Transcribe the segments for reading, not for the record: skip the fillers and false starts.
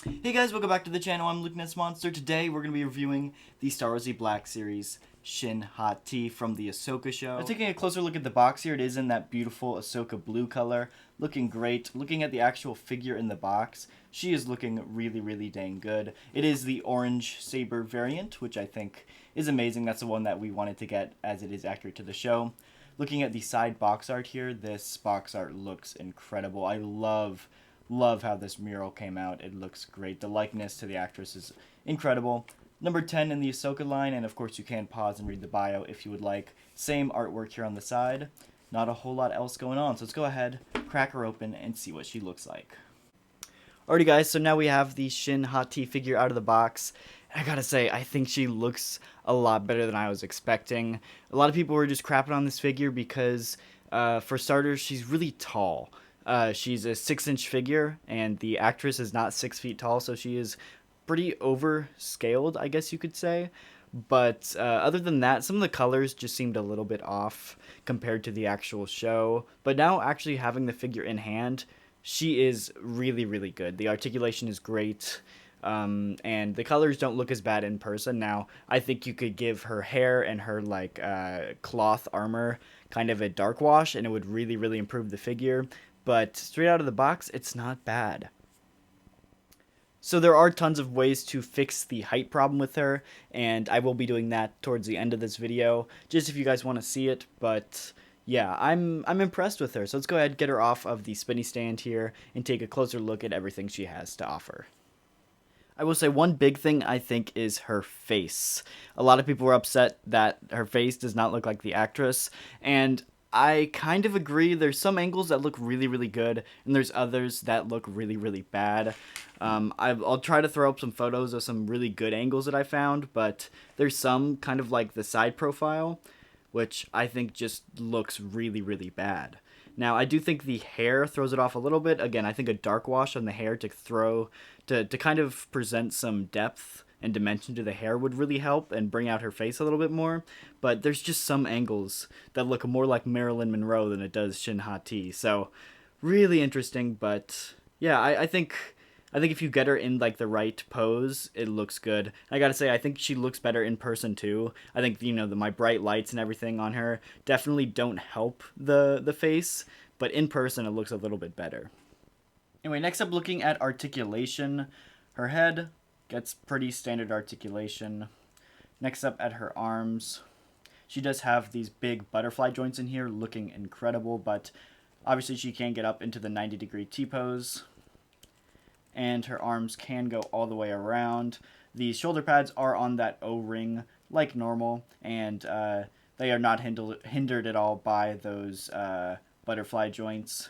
Hey guys, welcome back to the channel. I'm Luke Monster. Today we're going to be reviewing the Star Wars Black series Shin, Hati from the Ahsoka show. Now, taking a closer look at the box here, it is in that beautiful Ahsoka blue color, looking great. Looking at the actual figure in the box, she is looking really dang good. It is the orange saber variant, which I think is amazing. That's the one that we wanted to get as it is accurate to the show. Looking at the side box art here, this box art looks incredible. I love how this mural came out. It looks great. The likeness to the actress is incredible. Number 10 in the Ahsoka line, and of course you can pause and read the bio if you would like. Same artwork here on the side. Not a whole lot else going on, so let's go ahead, crack her open, and see what she looks like. Alrighty guys, so now we have the Shin Hati figure out of the box. I gotta say, I think she looks a lot better than I was expecting. A lot of people were just crapping on this figure because, for starters, she's really tall. She's a 6-inch figure, and the actress is not 6 feet tall, so she is pretty overscaled, I guess you could say. But other than that, some of the colors just seemed a little bit off compared to the actual show. But now actually having the figure in hand, she is really good. The articulation is great. And the colors don't look as bad in person. Now, I think you could give her hair and her like cloth armor kind of a dark wash, and it would really improve the figure. But straight out of the box, it's not bad. So there are tons of ways to fix the height problem with her, and I will be doing that towards the end of this video, just if you guys want to see it. But yeah, I'm impressed with her. So let's go ahead and get her off of the spinny stand here and take a closer look at everything she has to offer. I will say one big thing I think is her face. A lot of people were upset that her face does not look like the actress, and I kind of agree. There's some angles that look really good, and there's others that look really bad. I'll try to throw up some photos of some really good angles that I found, but there's some kind of like the side profile, which I think just looks really bad. Now, I do think the hair throws it off a little bit. Again, I think a dark wash on the hair to kind of present some depth and dimension to the hair would really help and bring out her face a little bit more. But there's just some angles that look more like Marilyn Monroe than it does Shin Hati. So, really interesting, but yeah, I think if you get her in like the right pose, it looks good. I gotta say, I think she looks better in person too. I think my bright lights and everything on her definitely don't help the face, but in person it looks a little bit better. Anyway, next up, looking at articulation, her head gets pretty standard articulation. Next up, at her arms, she does have these big butterfly joints in here, looking incredible, but obviously she can't get up into the 90-degree T-pose. And her arms can go all the way around. The shoulder pads are on that O-ring like normal, and they are not hindered at all by those butterfly joints.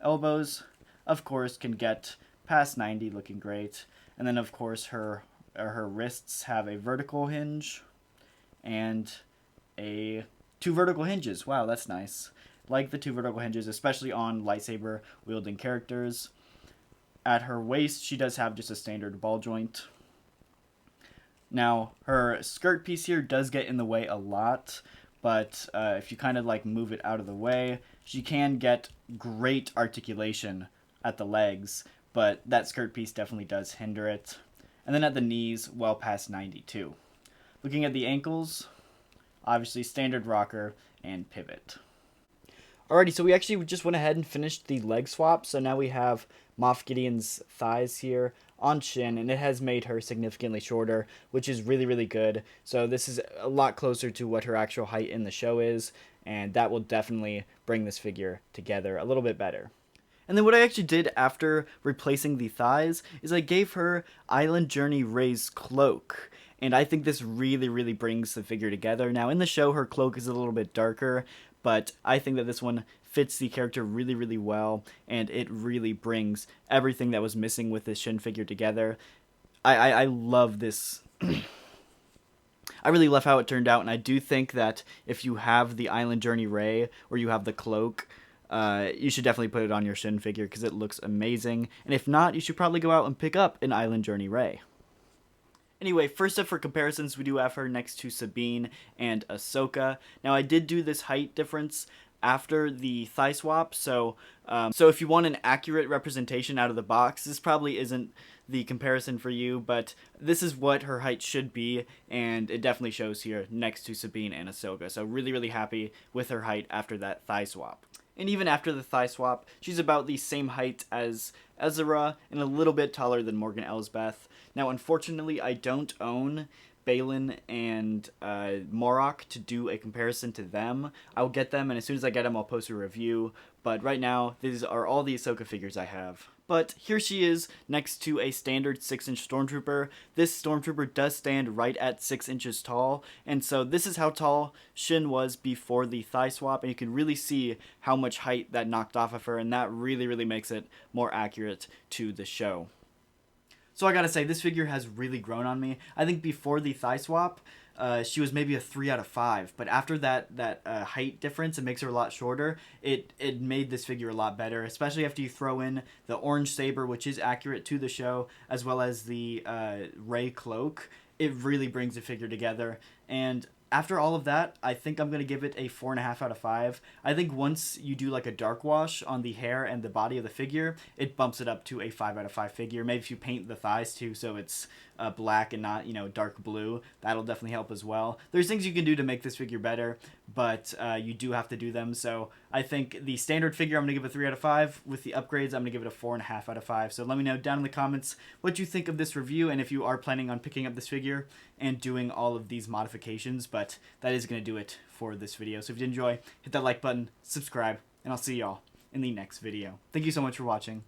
Elbows, of course, can get past 90, looking great. And then, of course, her wrists have a vertical hinge and two vertical hinges. Wow, that's nice. Like the two vertical hinges, especially on lightsaber wielding characters. At her waist, she does have just a standard ball joint. Now, her skirt piece here does get in the way a lot, but if you kind of like move it out of the way, she can get great articulation at the legs, but that skirt piece definitely does hinder it. And then at the knees, well past 92. Looking at the ankles, obviously standard rocker and pivot. Alrighty, so we actually just went ahead and finished the leg swap, so now we have Moff Gideon's thighs here on Shin, and it has made her significantly shorter, which is really good. So this is a lot closer to what her actual height in the show is, and that will definitely bring this figure together a little bit better. And then what I actually did after replacing the thighs is I gave her Island Journey Rey's cloak. And I think this really brings the figure together. Now, in the show, her cloak is a little bit darker, but I think that this one fits the character really well, and it really brings everything that was missing with this Shin figure together. I love this. I really love how it turned out, and I do think that if you have the Island Journey Rey, or you have the cloak, you should definitely put it on your Shin figure because it looks amazing. And if not, you should probably go out and pick up an Island Journey Rey. Anyway, first up for comparisons, we do have her next to Sabine and Ahsoka. Now, I did do this height difference after the thigh swap. So if you want an accurate representation out of the box, this probably isn't the comparison for you, but this is what her height should be, and it definitely shows here next to Sabine and Ahsoka. So really, really happy with her height after that thigh swap. And even after the thigh swap, she's about the same height as Ezra and a little bit taller than Morgan Elsbeth. Now, unfortunately, I don't own Balin and Morok to do a comparison to them. I'll get them, and as soon as I get them, I'll post a review. But right now, these are all the Ahsoka figures I have. But here she is next to a standard 6-inch Stormtrooper. This Stormtrooper does stand right at 6 inches tall, and so this is how tall Shin was before the thigh swap, and you can really see how much height that knocked off of her, and that really, really makes it more accurate to the show. So I gotta say, this figure has really grown on me. I think before the thigh swap, she was maybe a 3 out of 5, but after that height difference, it makes her a lot shorter. It made this figure a lot better, especially after you throw in the orange saber, which is accurate to the show, as well as the Rey cloak. It really brings the figure together, and after all of that, I think I'm going to give it a 4.5 out of 5. I think once you do like a dark wash on the hair and the body of the figure, it bumps it up to a 5 out of 5 figure. Maybe if you paint the thighs too, so it's black and not, dark blue, that'll definitely help as well. There's things you can do to make this figure better, but you do have to do them. So I think the standard figure, I'm going to give a 3 out of 5. With the upgrades, I'm going to give it a 4.5 out of 5. So let me know down in the comments what you think of this review, and if you are planning on picking up this figure and doing all of these modifications. But that is going to do it for this video. So if you did enjoy, hit that like button, subscribe, and I'll see y'all in the next video. Thank you so much for watching.